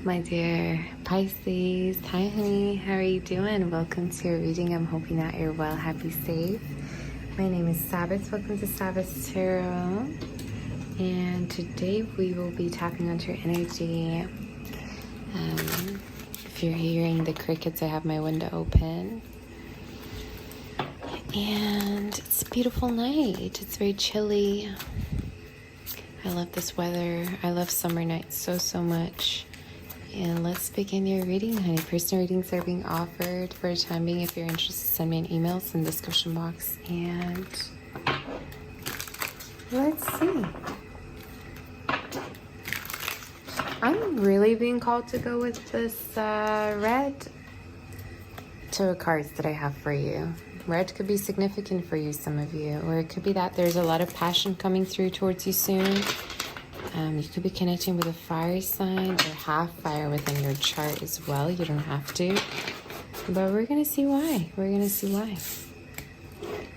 My dear Pisces, hi honey, how are you doing? Welcome to your reading. I'm hoping that you're well, happy, safe. My name is Sabbath. Welcome to Sabbath Tarot. And today we will be tapping onto your energy. If you're hearing the crickets, I have my window open. And it's a beautiful night. It's very chilly. I love this weather. I love summer nights so much. And let's begin your reading, honey. Personal readings are being offered for a time being. If you're interested, send me an email. It's in the description box. And let's see. I'm really being called to go with this red tarot cards that I have for you. Red could be significant for you, some of you. Or it could be that there's a lot of passion coming through towards you soon. You could be connecting with a fire sign or half fire within your chart as well. You don't have to. But we're going to see why. We're going to see why.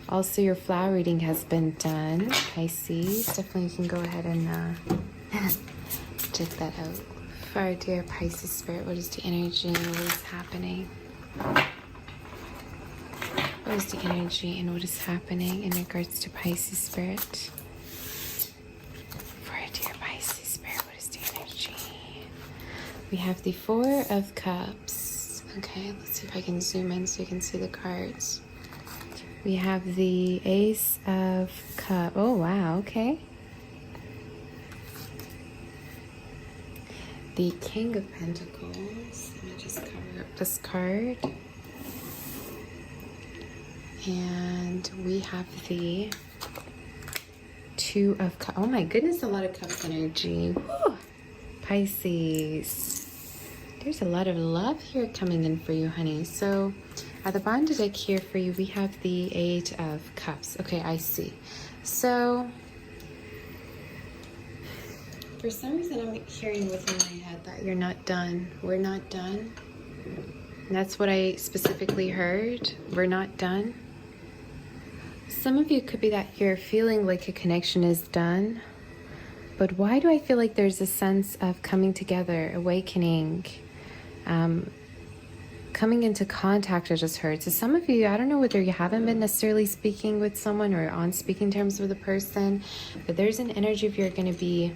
Also, your flower reading has been done, Pisces. Definitely you can go ahead and check that out. For our dear Pisces spirit, what is the energy and what is happening? What is the energy and what is happening in regards to Pisces spirit? We have the Four of Cups. Okay, let's see if I can zoom in so you can see the cards. We have the Ace of Cups. Oh, wow, okay. The King of Pentacles. Let me just cover up this card. And we have the Two of Cups. Oh my goodness, a lot of Cups energy. Woo! Pisces. There's a lot of love here coming in for you, honey. So at the bottom of the deck here for you, we have the Eight of Cups. Okay, I see. So for some reason I'm hearing within my head that you're not done. We're not done. And that's what I specifically heard. We're not done. Some of you could be that you're feeling like a connection is done. But why do I feel like there's a sense of coming together, awakening, coming into contact? I just heard. So some of you, I don't know whether you haven't been necessarily speaking with someone or on speaking terms with a person, but there's an energy of you're going to be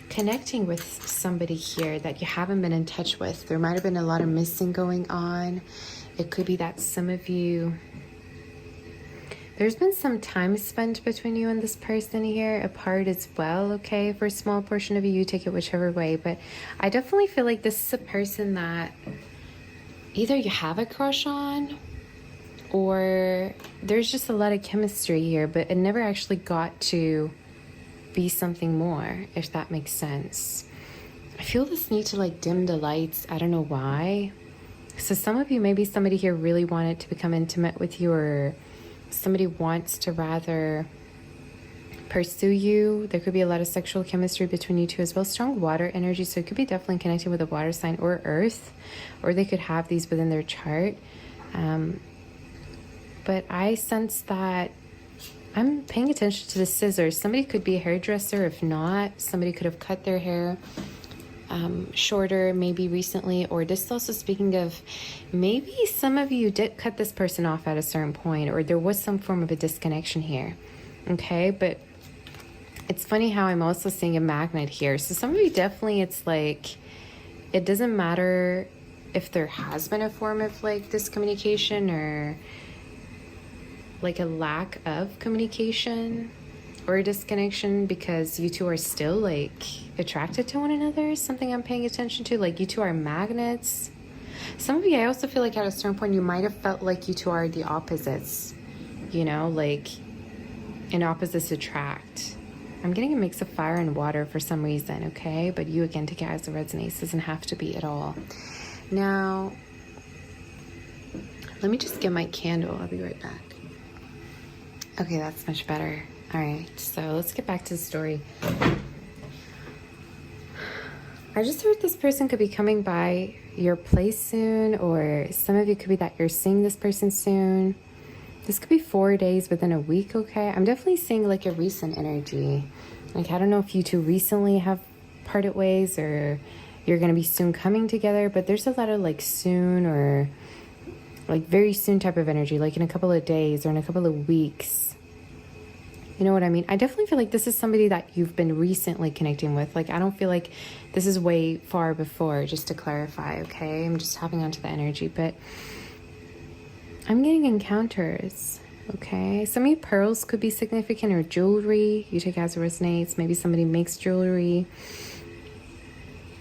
connecting with somebody here that you haven't been in touch with. There might have been a lot of missing going on. It could be that some of you... There's been some time spent between you and this person here, apart as well, okay? For a small portion of you, you take it whichever way. But I definitely feel like this is a person that either you have a crush on or there's just a lot of chemistry here, but it never actually got to be something more, if that makes sense. I feel this need to like dim the lights. I don't know why. So some of you, maybe somebody here really wanted to become intimate with you, or somebody wants to rather pursue you. There could be a lot of sexual chemistry between you two as well. Strong water energy, so it could be definitely connected with a water sign or earth, or they could have these within their chart. But I sense that I'm paying attention to the scissors. Somebody could be a hairdresser. If not, somebody could have cut their hair shorter maybe recently, or this is also speaking of maybe some of you did cut this person off at a certain point, or there was some form of a disconnection here. Okay, but it's funny how I'm also seeing a magnet here. So some of you definitely, it's like it doesn't matter if there has been a form of like discommunication or like a lack of communication or a disconnection, because you two are still like attracted to one another. Something I'm paying attention to, like you two are magnets. Some of you, I also feel like at a certain point you might have felt like you two are the opposites, you know, like an opposites attract. I'm getting a mix of fire and water for some reason, okay? But you again, take it as it resonates. Doesn't have to be at all. Now let me just get my candle. I'll be right back. Okay, that's much better. All right, so let's get back to the story. I just heard this person could be coming by your place soon, or some of you could be that you're seeing this person soon. This could be 4 days within a week, okay? I'm definitely seeing like a recent energy. Like, I don't know if you two recently have parted ways, or you're going to be soon coming together, but there's a lot of like soon or like very soon type of energy, like in a couple of days or in a couple of weeks. You know what I mean? I definitely feel like this is somebody that you've been recently connecting with. Like, I don't feel like this is way far before, just to clarify, okay? I'm just hopping onto the energy, but I'm getting encounters, okay? Some of you pearls could be significant, or jewelry. You take it as it resonates. Maybe somebody makes jewelry,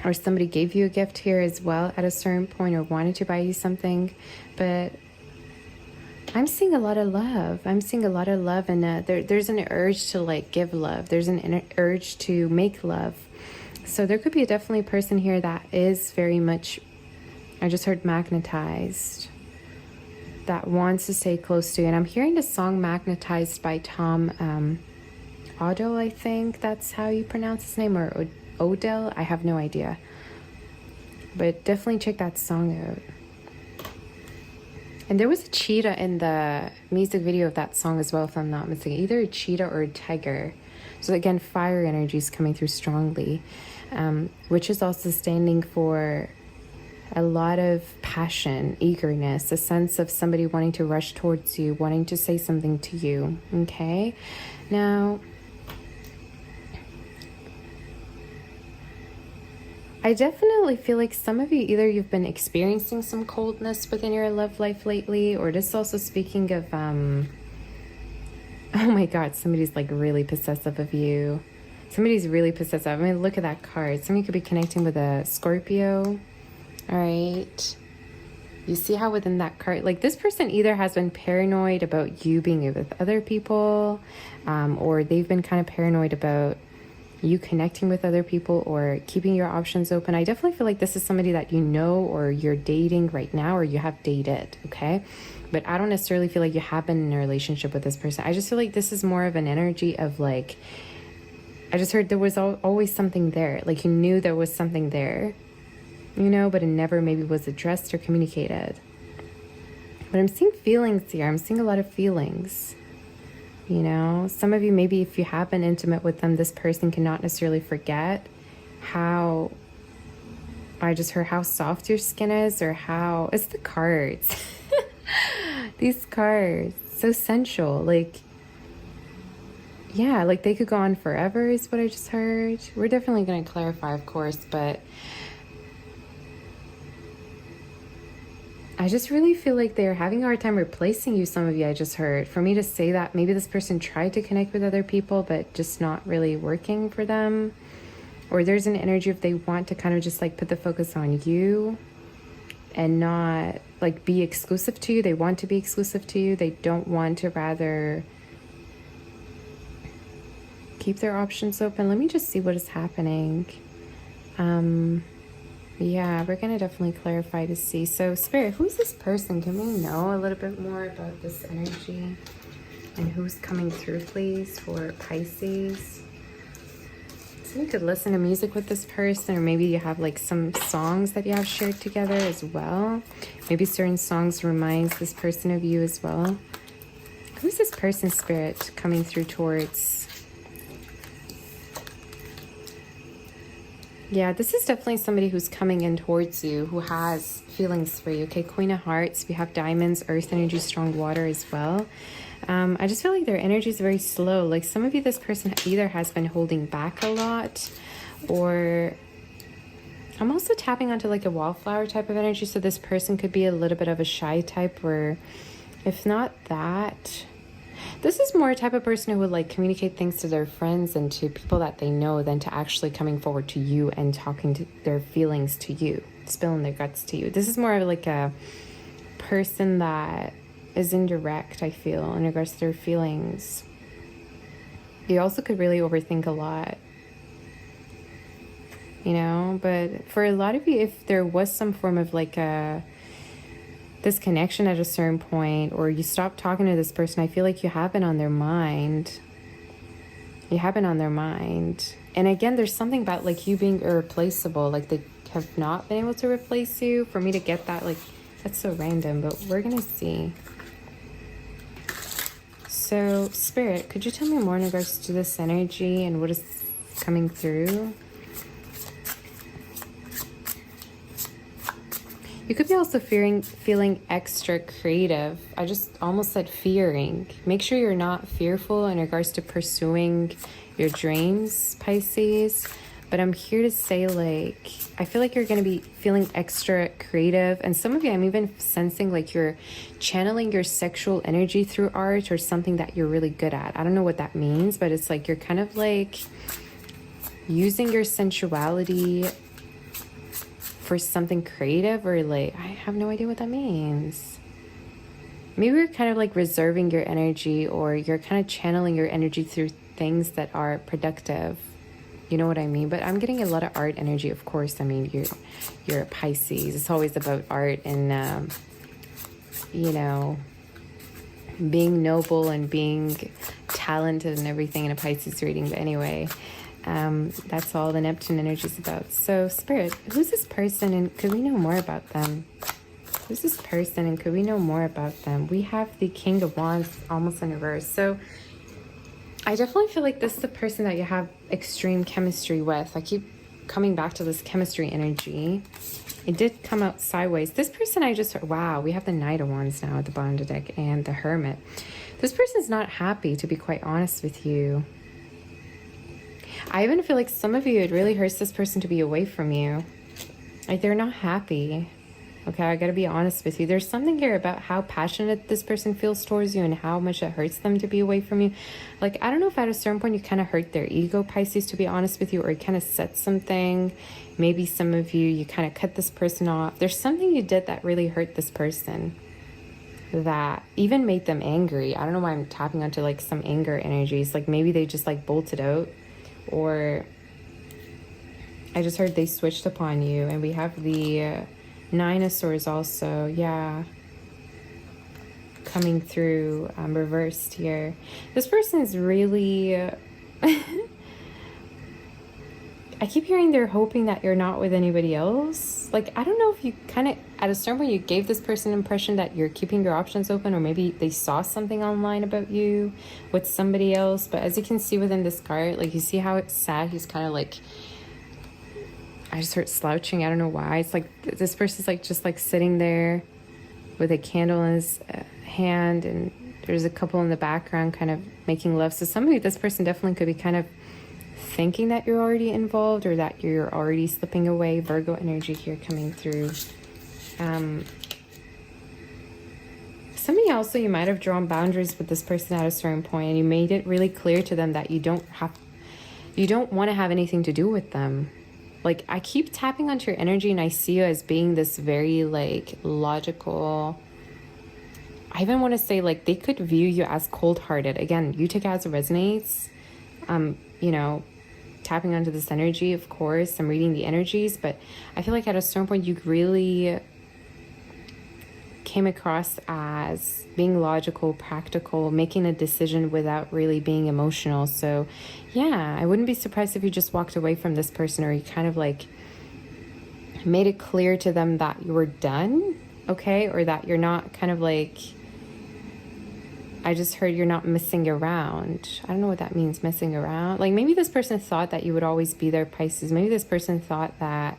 or somebody gave you a gift here as well at a certain point, or wanted to buy you something. But I'm seeing a lot of love. I'm seeing a lot of love, and there's an urge to like give love. There's an urge to make love. So there could be definitely a person here that is very much, I just heard magnetized, that wants to stay close to you. And I'm hearing the song Magnetized by Tom Odell, I think that's how you pronounce his name, or Odell, I have no idea. But definitely check that song out. And there was a cheetah in the music video of that song as well, if I'm not mistaken. Either a cheetah or a tiger. So again, fire energy is coming through strongly, which is also standing for a lot of passion, eagerness, a sense of somebody wanting to rush towards you, wanting to say something to you, okay? Now, I definitely feel like some of you, either you've been experiencing some coldness within your love life lately, or this is also speaking of, oh my God, somebody's like really possessive of you. Somebody's really possessive. I mean, look at that card. Somebody could be connecting with a Scorpio. All right. You see how within that card, like this person either has been paranoid about you being with other people, or they've been kind of paranoid about you connecting with other people or keeping your options open. I definitely feel like this is somebody that you know, or you're dating right now, or you have dated, okay? But I don't necessarily feel like you have been in a relationship with this person. I just feel like this is more of an energy of like, I just heard there was always something there. Like you knew there was something there, you know, but it never maybe was addressed or communicated. But I'm seeing feelings here. I'm seeing a lot of feelings. You know, some of you, maybe if you have been intimate with them, this person cannot necessarily forget how, I just heard how soft your skin is, or how, it's the cards. These cards, so sensual, like, yeah, like they could go on forever is what I just heard. We're definitely going to clarify, of course, but I just really feel like they're having a hard time replacing you, some of you, I just heard. For me to say that, maybe this person tried to connect with other people, but just not really working for them. Or there's an energy if they want to kind of just like put the focus on you and not like be exclusive to you. They want to be exclusive to you. They don't want to rather keep their options open. Let me just see what is happening. Yeah, we're going to definitely clarify to see. So, Spirit, who's this person? Can we know a little bit more about this energy and who's coming through, please, for Pisces? So you could listen to music with this person, or maybe you have like some songs that you have shared together as well. Maybe certain songs reminds this person of you as well. Who's this person, Spirit, coming through towards? Yeah, this is definitely somebody who's coming in towards you, who has feelings for you. Okay, Queen of Hearts, we have Diamonds, Earth energy, strong water as well. I just feel like their energy is very slow. Like some of you, this person either has been holding back a lot, or I'm also tapping onto like a wallflower type of energy. So this person could be a little bit of a shy type, or if not that, this is more a type of person who would like communicate things to their friends and to people that they know than to actually coming forward to you and talking to their feelings to you, spilling their guts to you. This is more of like a person that is indirect, I feel, in regards to their feelings. You also could really overthink a lot, you know, but for a lot of you, if there was some form of like a this connection at a certain point, or you stop talking to this person, I feel like you have been on their mind. You have been on their mind. And again, there's something about like you being irreplaceable, like they have not been able to replace you. For me to get that, like, that's so random, but we're gonna see. So, Spirit, could you tell me more in regards to this energy and what is coming through? You could be also feeling extra creative. I just almost said fearing. Make sure you're not fearful in regards to pursuing your dreams, Pisces. But I'm here to say, like, I feel like you're going to be feeling extra creative. And some of you, I'm even sensing like you're channeling your sexual energy through art or something that you're really good at. I don't know what that means, but it's like you're kind of like using your sensuality for something creative, or like, I have no idea what that means. Maybe you're kind of like reserving your energy, or you're kind of channeling your energy through things that are productive. You know what I mean? But I'm getting a lot of art energy, of course. I mean, you're a Pisces. It's always about art and, you know, being noble and being talented and everything in a Pisces reading. But anyway, that's all the Neptune energy is about. So, Spirit, who's this person and could we know more about them? Who's this person and could we know more about them? We have the King of Wands almost in reverse. So, I definitely feel like this is the person that you have extreme chemistry with. I keep coming back to this chemistry energy. It did come out sideways. This person I just heard, wow, we have the Knight of Wands now at the bottom of the deck and the Hermit. This person's not happy, to be quite honest with you. I even feel like some of you, it really hurts this person to be away from you. Like they're not happy. Okay, I gotta be honest with you. There's something here about how passionate this person feels towards you and how much it hurts them to be away from you. Like, I don't know if at a certain point you kind of hurt their ego, Pisces, to be honest with you, or you kind of said something. Maybe some of you kind of cut this person off. There's something you did that really hurt this person, that even made them angry. I don't know why I'm tapping onto like some anger energies. Like maybe they just like bolted out, or I just heard they switched upon you. And we have the Nine of Swords also, yeah, coming through reversed here. This person is really I keep hearing they're hoping that you're not with anybody else. Like, I don't know if you kind of, at a certain point, you gave this person an impression that you're keeping your options open, or maybe they saw something online about you with somebody else. But as you can see within this card, like, you see how it's sad. He's kind of like, I just heard slouching. I don't know why. It's like this person's like just like sitting there with a candle in his hand, and there's a couple in the background kind of making love. So somebody, this person definitely could be kind of thinking that you're already involved, or that you're already slipping away. Virgo energy here coming through. Somebody also, you might have drawn boundaries with this person at a certain point, and you made it really clear to them that you don't want to have anything to do with them. Like, I keep tapping onto your energy, and I see you as being this very, like, logical. I even want to say, like, they could view you as cold-hearted. Again, you take it as it resonates. You know, tapping onto this energy, of course. I'm reading the energies, but I feel like at a certain point, you really came across as being logical, practical, making a decision without really being emotional. So yeah, I wouldn't be surprised if you just walked away from this person, or you kind of like made it clear to them that you were done, okay? Or that you're not kind of like, I just heard you're not messing around. I don't know what that means, messing around. Like maybe this person thought that you would always be there, Pisces. Maybe this person thought that,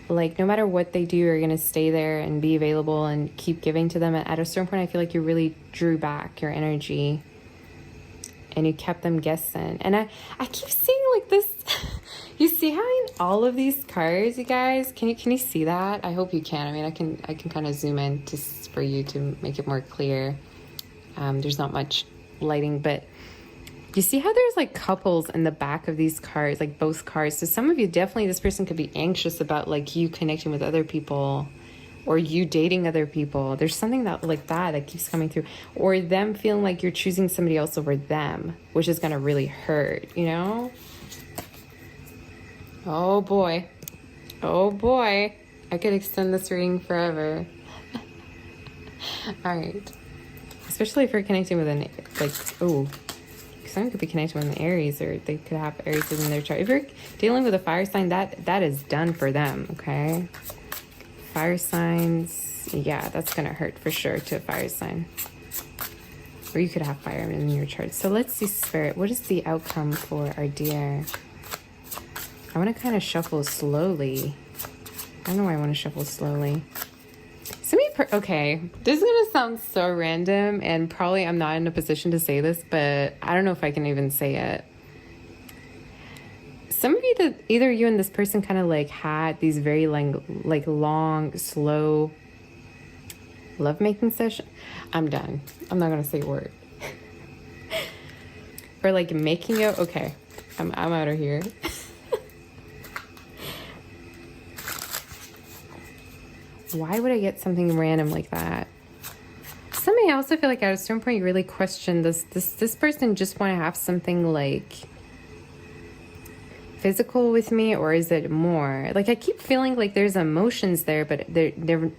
like, no matter what they do, you're going to stay there and be available and keep giving to them. And at a certain point, I feel like you really drew back your energy and you kept them guessing. And I keep seeing like this. You see how in all of these cards, you guys, can you see that? I hope you can. I mean, I can kind of zoom in just for you to make it more clear. There's not much lighting, but you see how there's like couples in the back of these cards, like both cards. So some of you, definitely this person could be anxious about like you connecting with other people, or you dating other people. There's something that like that keeps coming through, or them feeling like you're choosing somebody else over them, which is going to really hurt, you know? Oh boy. Oh boy. I could extend this reading forever. All right. Especially if you're connecting with an, like, oh, someone could be connected with an Aries, or they could have Aries in their chart. If you're dealing with a fire sign, that is done for them, okay? Fire signs, yeah, that's gonna hurt for sure to a fire sign. Or you could have fire in your chart. So let's see, Spirit, what is the outcome for our dear? I want to kind of shuffle slowly. I don't know why I want to shuffle slowly. Okay, this is gonna sound so random, and probably I'm not in a position to say this, but I don't know if I can even say it. Some of you, that either you and this person kind of like had these very like long, slow lovemaking session. I'm done. I'm not gonna say a word. Or like making out. Okay, I'm out of here. Why would I get something random like that? Somebody, I also feel like at a certain point you really question this person just want to have something like physical with me, or is it more? Like I keep feeling like there's emotions there, but they've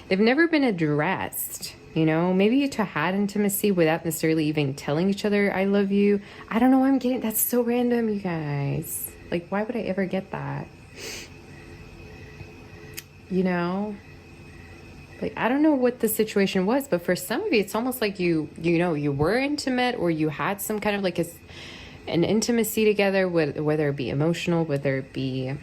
never been addressed. You know, maybe you two had intimacy without necessarily even telling each other I love you. I don't know why I'm getting that's so random, you guys. Like, why would I ever get that? You know? Like, I don't know what the situation was, but for some of you, it's almost like you were intimate, or you had some kind of like an intimacy together, whether it be emotional, whether it be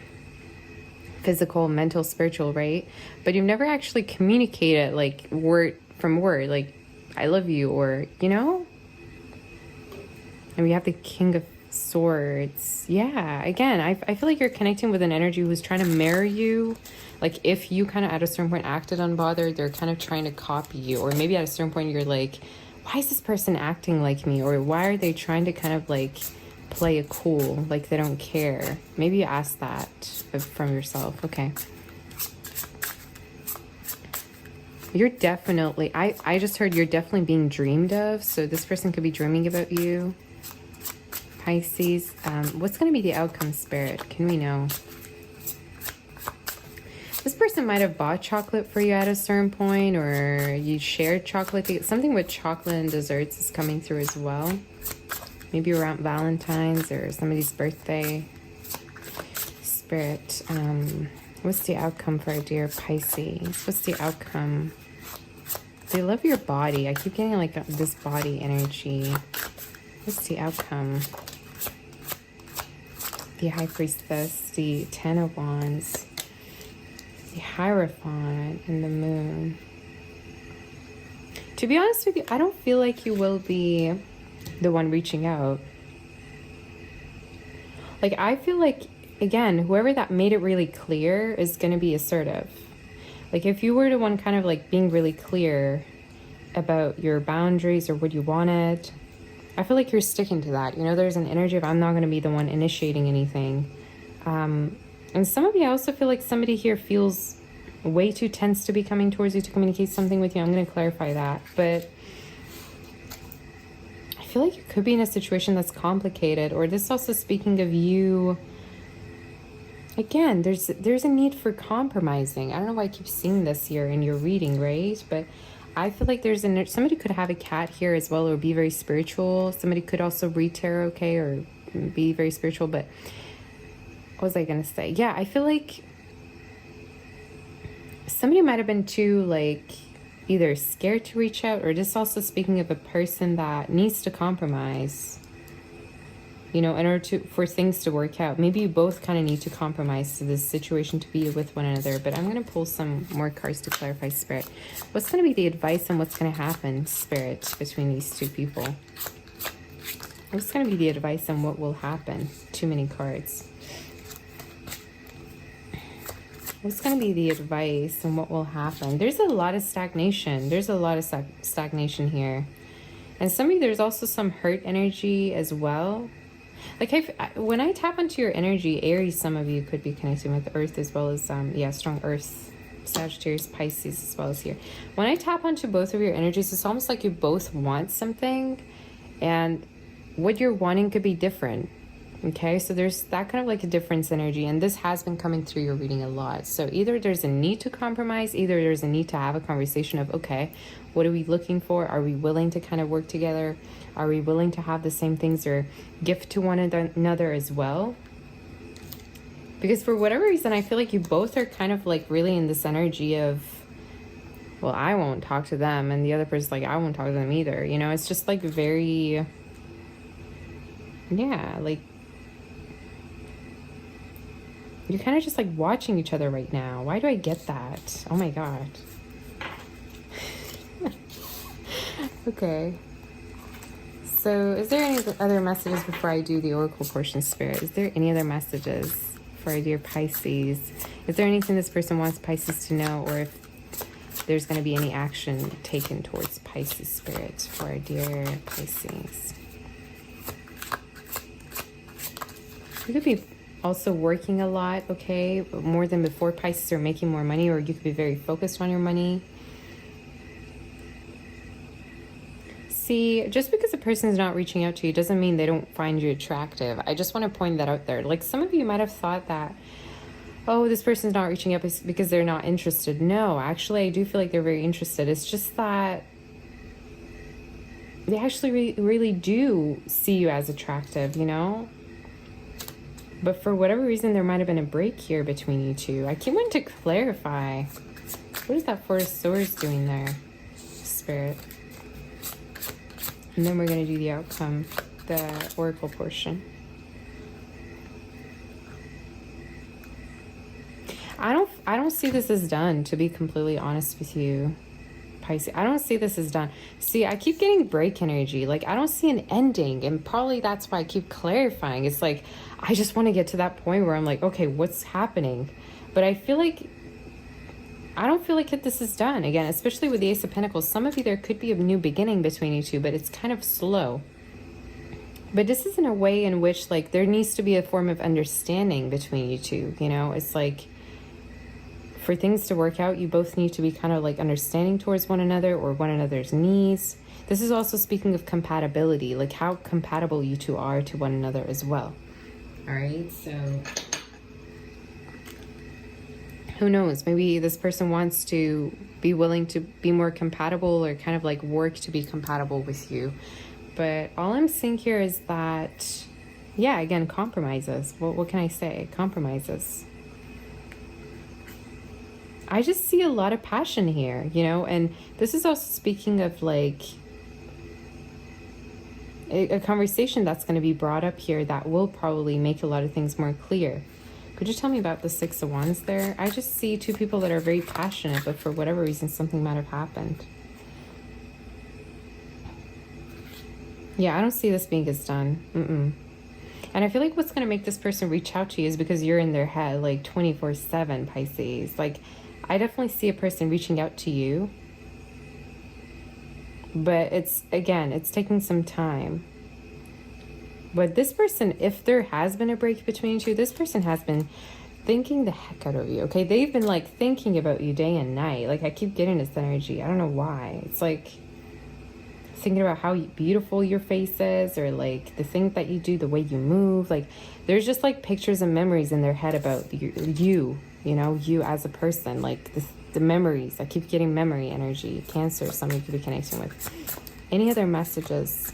physical, mental, spiritual, right? But you've never actually communicated like word from word, like I love you, or you know. And we have the King of Swords. Yeah, again, I feel like you're connecting with an energy who's trying to marry you. Like if you kind of at a certain point acted unbothered, they're kind of trying to copy you. Or maybe at a certain point you're like, why is this person acting like me? Or why are they trying to kind of like play it cool, like they don't care? Maybe you ask that from yourself. Okay. You're definitely, I just heard you're definitely being dreamed of. So this person could be dreaming about you. Pisces. What's going to be the outcome, Spirit? Can we know? This person might have bought chocolate for you at a certain point, or you shared chocolate. Something with chocolate and desserts is coming through as well. Maybe around Valentine's or somebody's birthday. Spirit, what's the outcome for our dear Pisces? What's the outcome? They love your body. I keep getting like this body energy. What's the outcome? The High Priestess, the Ten of Wands, the Hierophant, and the Moon. To be honest with you, I don't feel like you will be the one reaching out. Like, I feel like, again, whoever that made it really clear is going to be assertive. Like, if you were the one kind of like being really clear about your boundaries or what you wanted, I feel like you're sticking to that. You know, there's an energy of I'm not going to be the one initiating anything. And some of you, I also feel like somebody here feels way too tense to be coming towards you to communicate something with you. I'm going to clarify that. But I feel like you could be in a situation that's complicated. Or this also speaking of you. Again, there's a need for compromising. I don't know why I keep seeing this here in your reading, right? But I feel like somebody could have a cat here as well, or be very spiritual. Somebody could also read tarot, okay, or be very spiritual. But what was I gonna say? Yeah, I feel like somebody might have been too like either scared to reach out, or just also speaking of a person that needs to compromise. You know, in order for things to work out. Maybe you both kind of need to compromise to this situation to be with one another. But I'm going to pull some more cards to clarify, Spirit. What's going to be the advice on what's going to happen, Spirit, between these two people? What's going to be the advice on what will happen? Too many cards. What's going to be the advice on what will happen? There's a lot of stagnation. There's a lot of stagnation here. And some of you, there's also some hurt energy as well. Like when I tap into your energy, Aries, some of you could be connecting with Earth as well as, strong Earth, Sagittarius, Pisces as well as here. When I tap onto both of your energies, it's almost like you both want something, and what you're wanting could be different. Okay, so there's that kind of like a difference energy, and this has been coming through your reading a lot. So either there's a need to compromise, either there's a need to have a conversation of, okay, what are we looking for? Are we willing to kind of work together? Are we willing to have the same things or gift to one another as well? Because for whatever reason, I feel like you both are kind of like really in this energy of, well, I won't talk to them, and the other person's like, I won't talk to them either. You know, it's just like very, yeah, like, You're kind of just like watching each other right now. Why do I get that? Oh my God. Okay. So is there any other messages before I do the oracle portion, Spirit? Is there any other messages for our dear Pisces? Is there anything this person wants Pisces to know, or if there's going to be any action taken towards Pisces, Spirit, for our dear Pisces? You could be also working a lot, okay? More than before, Pisces, or making more money, or you could be very focused on your money. See, just because a person is not reaching out to you doesn't mean they don't find you attractive. I just want to point that out there. Like, some of you might have thought that, oh, this person's not reaching out because they're not interested. No, actually, I do feel like they're very interested. It's just that they actually really do see you as attractive, you know? But for whatever reason, there might have been a break here between you two. I keep wanting to clarify. What is that Four of Swords doing there, Spirit? And then we're going to do the outcome, the oracle portion. I don't see this as done, to be completely honest with you, Pisces. I don't see this as done. See, I keep getting break energy. Like, I don't see an ending, and probably that's why I keep clarifying. It's like, I just want to get to that point where I'm like, okay, what's happening? But I don't feel like this is done. Again, especially with the Ace of Pentacles, some of you, there could be a new beginning between you two, but it's kind of slow. But this is in a way in which, like, there needs to be a form of understanding between you two, you know? It's like, for things to work out, you both need to be kind of like understanding towards one another, or one another's needs. This is also speaking of compatibility, like how compatible you two are to one another as well. All right, so who knows? Maybe this person wants to be willing to be more compatible, or kind of like work to be compatible with you. But all I'm seeing here is that, yeah, again, compromises. What can I say? Compromises. I just see a lot of passion here, you know, and this is also speaking of like a conversation that's going to be brought up here that will probably make a lot of things more clear. Could you tell me about the Six of Wands there? I just see two people that are very passionate, but for whatever reason, something might have happened. Yeah, I don't see this being as done. And I feel like what's going to make this person reach out to you is because you're in their head, like 24/7, Pisces. Like, I definitely see a person reaching out to you. But it's, again, it's taking some time. But this person, if there has been a break between you two, this person has been thinking the heck out of you, okay? They've been, like, thinking about you day and night. Like, I keep getting this energy. I don't know why. It's like thinking about how beautiful your face is, or, like, the things that you do, the way you move. Like, there's just, like, pictures and memories in their head about you know, you as a person. Like, the memories. I keep getting memory energy. Cancer, somebody could be connecting with. Any other messages?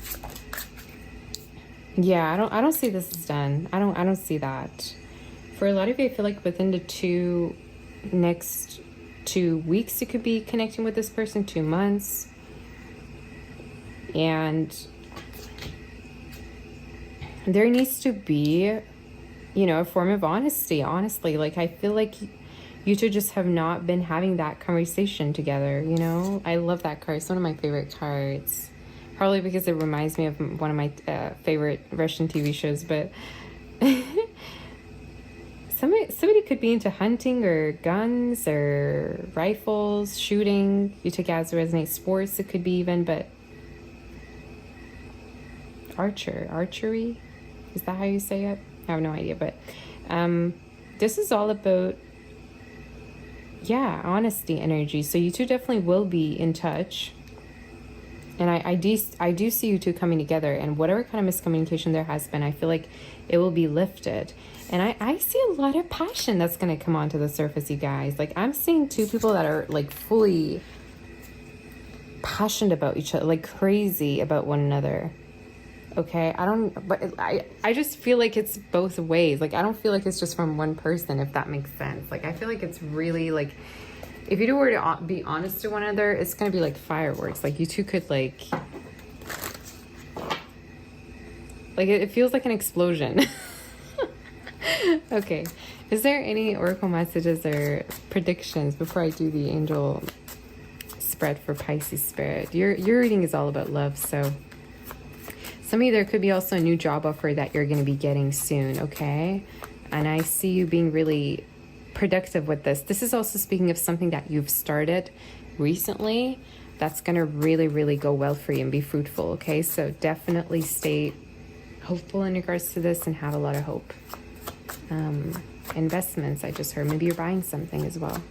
Yeah, I don't see this as done. I don't see that. For a lot of you, I feel like within the next 2 weeks, you could be connecting with this person, 2 months. And there needs to be, you know, a form of honesty, honestly. Like, I feel like you two just have not been having that conversation together, you know? I love that card. It's one of my favorite cards. Probably because it reminds me of one of my favorite Russian TV shows, but somebody could be into hunting, or guns, or rifles, shooting. You take it as resonate. Sports, it could be even, but archery, is that how you say it? I have no idea, but this is all about, yeah, honesty energy. So you two definitely will be in touch. And I do see you two coming together, and whatever kind of miscommunication there has been, I feel like it will be lifted. And I see a lot of passion that's going to come onto the surface, you guys. Like, I'm seeing two people that are, like, fully passionate about each other, like crazy about one another. Okay, I just feel like it's both ways. Like, I don't feel like it's just from one person, if that makes sense. Like, I feel like it's really, like, if you two were to be honest to one another, it's gonna be like fireworks. Like, you two could, like it feels like an explosion. Okay. Is there any oracle messages or predictions before I do the angel spread for Pisces spirit? Your reading is all about love, so some of you, there could be also a new job offer that you're going to be getting soon, okay? And I see you being really productive with this. This is also speaking of something that you've started recently that's going to really, really go well for you and be fruitful, okay? So definitely stay hopeful in regards to this and have a lot of hope. Investments, I just heard. Maybe you're buying something as well.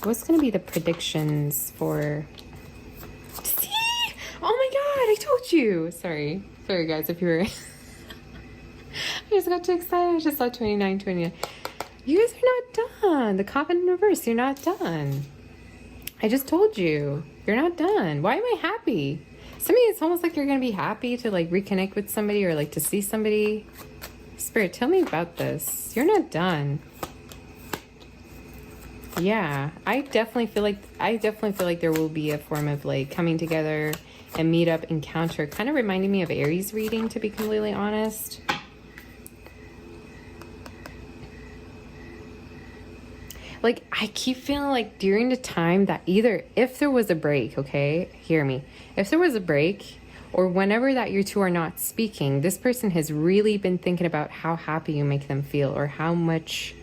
What's going to be the predictions for... See? Oh my God, I told you. Sorry guys, if you were... I just got too excited. I just saw 29, 29. You guys are not done. The Covenant in reverse, you're not done. I just told you. You're not done. Why am I happy? To me, it's almost like you're going to be happy to like reconnect with somebody or like to see somebody. Spirit, tell me about this. You're not done. Yeah, I definitely feel like there will be a form of like coming together and meet up, encounter, kind of reminding me of Aries reading, to be completely honest. Like, I keep feeling like during the time that either if there was a break, okay, hear me, if there was a break or whenever that you two are not speaking, this person has really been thinking about how happy you make them feel or how much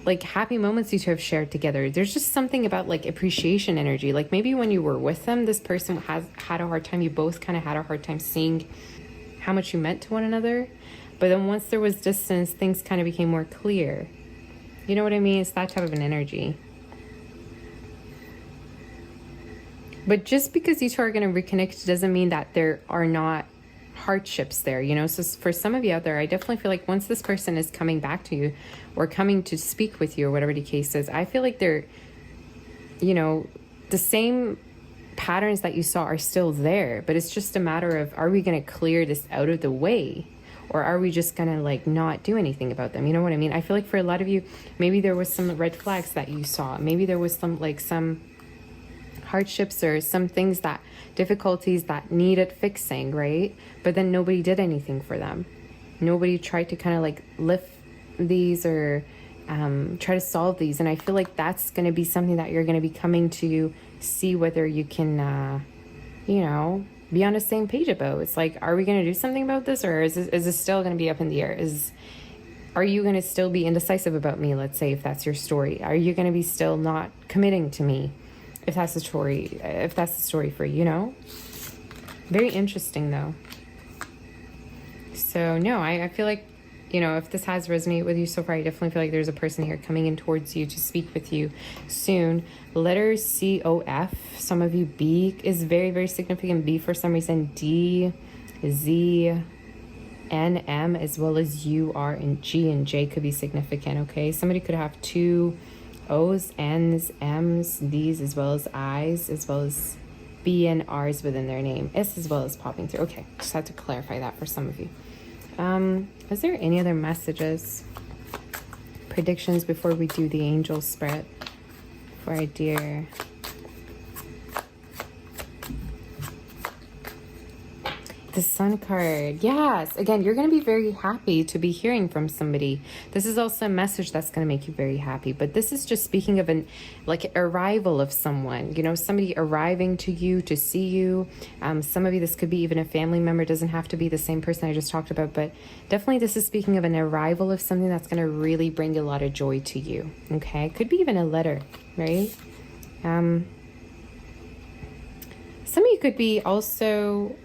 like happy moments you two have shared together. There's just something about like appreciation energy. Like maybe when you were with them, this person had a hard time. You both kind of had a hard time seeing how much you meant to one another. But then once there was distance, things kind of became more clear. You know what I mean? It's that type of an energy. But just because you two are going to reconnect doesn't mean that there are not hardships there, you know? So for some of you out there, I definitely feel like once this person is coming back to you or coming to speak with you or whatever the case is, I feel like they're, you know, the same patterns that you saw are still there, but it's just a matter of, are we going to clear this out of the way? Or are we just going to like not do anything about them? You know what I mean? I feel like for a lot of you, maybe there was some red flags that you saw. Maybe there was some hardships or some things that difficulties that needed fixing, right? But then nobody did anything for them. Nobody tried to kind of like lift these or try to solve these. And I feel like that's going to be something that you're going to be coming to see whether you can, you know, be on the same page about. It's like, are we going to do something about this, or is this still going to be up in the air? Are you going to still be indecisive about me? Let's say if that's your story, are you going to be still not committing to me? If that's the story for you, you know? Very interesting though. So no, I feel like, you know, if this has resonated with you so far, I definitely feel like there's a person here coming in towards you to speak with you soon. Letters C-O-F. Some of you, B is very, very significant. B for some reason. D, Z, N, M, as well as U, R, and G and J could be significant, okay? Somebody could have two O's, N's, M's, D's, as well as I's, as well as B and R's within their name. S as well as popping through. Okay, just had to clarify that for some of you. Is there any other messages, predictions before we do the angel spread for our dear? The Sun card. Yes. Again, you're going to be very happy to be hearing from somebody. This is also a message that's going to make you very happy. But this is just speaking of an arrival of someone. You know, somebody arriving to you to see you. Some of you, this could be even a family member. It doesn't have to be the same person I just talked about. But definitely this is speaking of an arrival of something that's going to really bring a lot of joy to you. Okay? Could be even a letter, right? Some of you could be also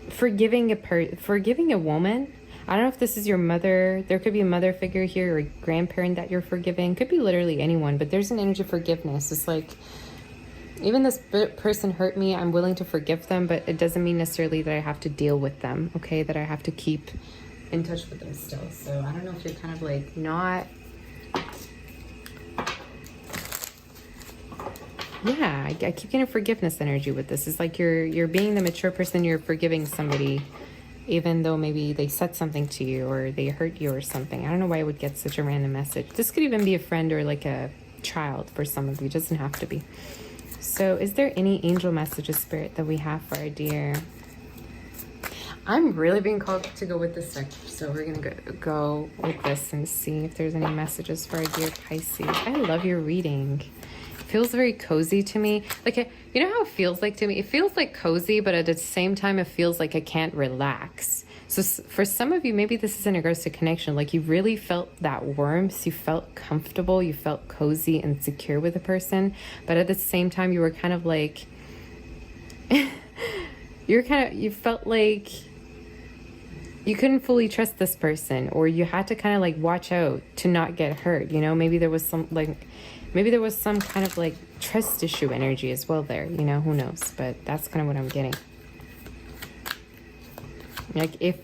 forgiving a woman. I don't know if this is your mother. There could be a mother figure here or a grandparent that you're forgiving. Could be literally anyone, but there's an energy of forgiveness. It's like, even this person hurt me, I'm willing to forgive them, but it doesn't mean necessarily that I have to deal with them, okay? That I have to keep in touch with them still. So I don't know if you're kind of like not... Yeah, I keep getting forgiveness energy with this. It's like you're being the mature person, you're forgiving somebody, even though maybe they said something to you or they hurt you or something. I don't know why I would get such a random message. This could even be a friend or like a child for some of you. It doesn't have to be. So is there any angel messages, Spirit, that we have for our dear? I'm really being called to go with this deck, so we're gonna go with this and see if there's any messages for our dear Pisces. I love your reading. It feels very cozy to me. Like, you know how it feels like to me? It feels like cozy, but at the same time, it feels like I can't relax. So for some of you, maybe this is in regards to connection. Like, you really felt that warmth. You felt comfortable. You felt cozy and secure with a person. But at the same time, you were kind of like... you felt like you couldn't fully trust this person, or you had to kind of like watch out to not get hurt. You know, maybe there was some kind of like trust issue energy as well there. You know, who knows? But that's kind of what I'm getting. Like, if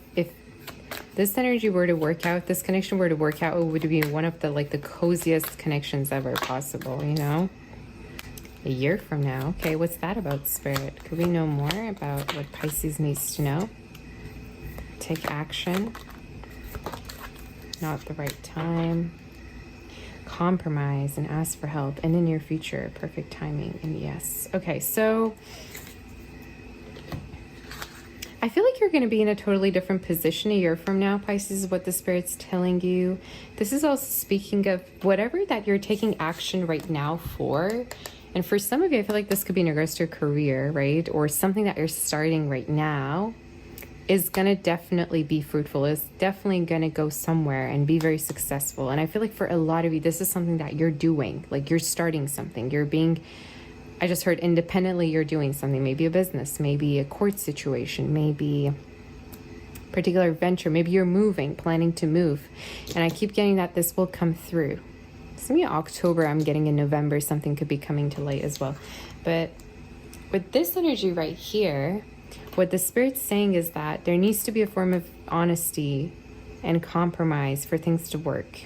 this energy were to work out, this connection were to work out, it would be one of the like the coziest connections ever possible. You know, a year from now. Okay, what's that about, Spirit? Could we know more about what Pisces needs to know? Take action. Not the right time. Compromise and ask for help in the near future. Perfect timing and yes. Okay, so I feel like you're going to be in a totally different position a year from now, Pisces, is what the Spirit's telling you. This is also speaking of whatever that you're taking action right now for. And for some of you, I feel like this could be in regards to your career, right? Or something that you're starting right now is going to definitely be fruitful. It's definitely going to go somewhere and be very successful. And I feel like for a lot of you, this is something that you're doing. Like, you're starting something. You're being, I just heard independently, you're doing something. Maybe a business, maybe a court situation, maybe a particular venture. Maybe you're moving, planning to move. And I keep getting that this will come through. It's maybe October, I'm getting in November, something could be coming to light as well. But with this energy right here, what the Spirit's saying is that there needs to be a form of honesty and compromise for things to work.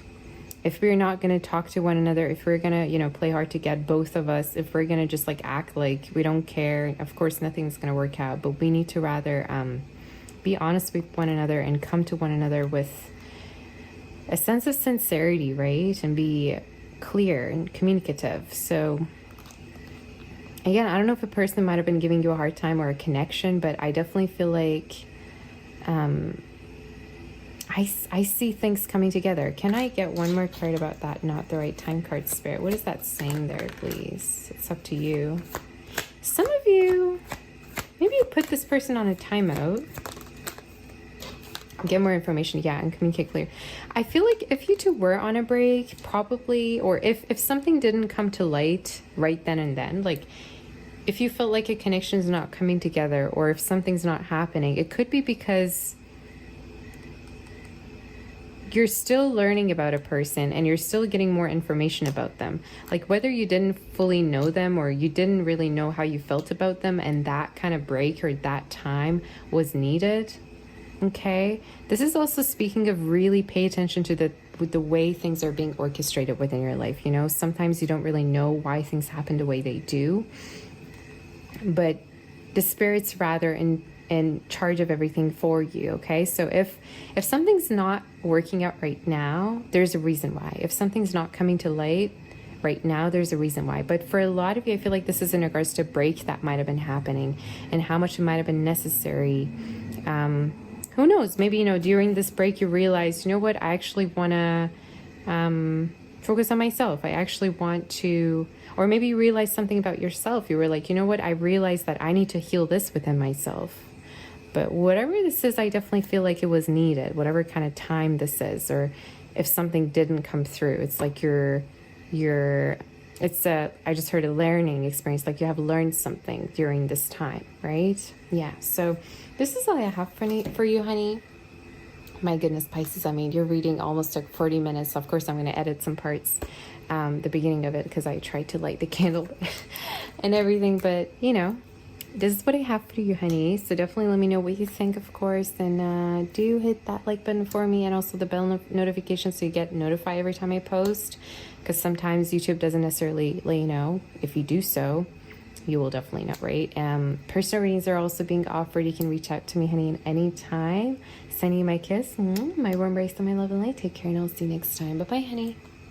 If we're not going to talk to one another, if we're going to, you know, play hard to get, both of us, if we're going to just like act like we don't care, of course nothing's going to work out. But we need to rather be honest with one another and come to one another with a sense of sincerity, right? And be clear and communicative. So again, I don't know if a person might have been giving you a hard time or a connection, but I definitely feel like I see things coming together. Can I get one more card about that not the right time card, Spirit? What is that saying there, please? It's up to you. Some of you, maybe you put this person on a timeout. Get more information, yeah, and communicate clear. I feel like if you two were on a break, probably, or if something didn't come to light right then and then, like if you felt like a connection is not coming together, or if something's not happening, it could be because you're still learning about a person and you're still getting more information about them. Like whether you didn't fully know them or you didn't really know how you felt about them, and that kind of break or that time was needed. Okay, this is also speaking of really pay attention to the way things are being orchestrated within your life. You know, sometimes you don't really know why things happen the way they do, but the Spirit's rather in charge of everything for you. Okay, so if something's not working out right now, there's a reason why. If something's not coming to light right now, there's a reason why. But for a lot of you, I feel like this is in regards to a break that might have been happening and how much it might have been necessary. Who knows? Maybe, you know, during this break, you realize, you know what, I actually want to focus on myself. I actually want to, or maybe you realize something about yourself. You were like, you know what, I realized that I need to heal this within myself. But whatever this is, I definitely feel like it was needed, whatever kind of time this is, or if something didn't come through, it's like I just heard a learning experience, like you have learned something during this time, right? Yeah, so this is all I have for you, honey. My goodness, Pisces, I mean, you're reading almost like 40 minutes. Of course, I'm going to edit some parts, the beginning of it, because I tried to light the candle and everything. But, you know, this is what I have for you, honey. So definitely let me know what you think, of course. And do hit that like button for me, and also the bell notification so you get notified every time I post. Because sometimes YouTube doesn't necessarily let you know. If you do so, you will definitely know, right? Personal readings are also being offered. You can reach out to me, honey, anytime. Sending you my kiss, my warm embrace, and my love and light. Take care, and I'll see you next time. Bye-bye, honey.